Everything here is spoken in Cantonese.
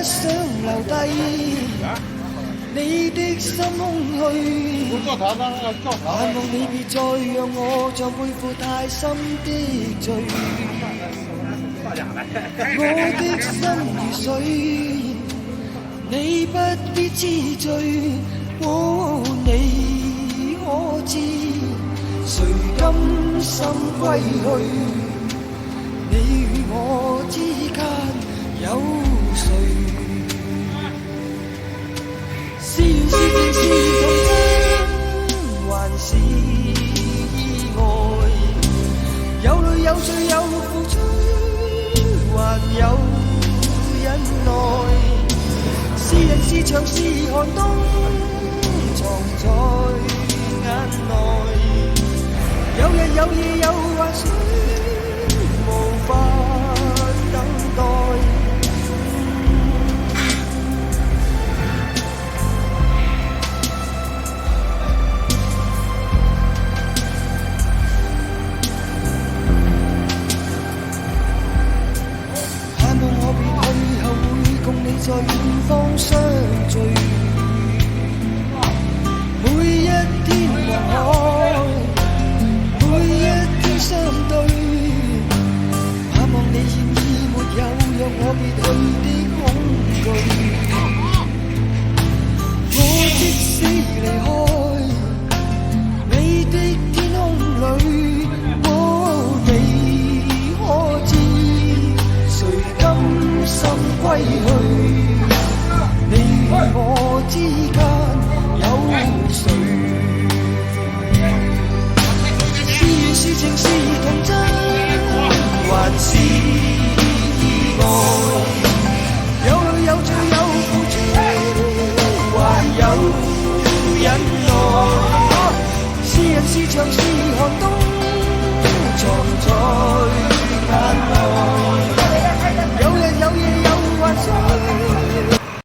想留低你的心空虛，盼望你別再讓我再背負太深的罪。我的心如水，你不必知罪。你可知，誰甘心歸去？你與我之間有誰？是緣是情是童真，還是意外？有淚有罪有付出，還有忍耐。是人是牆是寒冬，藏在眼內。有日有夜有幻想，無法等待。在遠方相聚，每一天望海，每一天相對，盼望你現已沒有讓我別去的恐懼。我即使離開你的天空裏，你可知，誰甘心歸去？我之間有誰？是緣是情是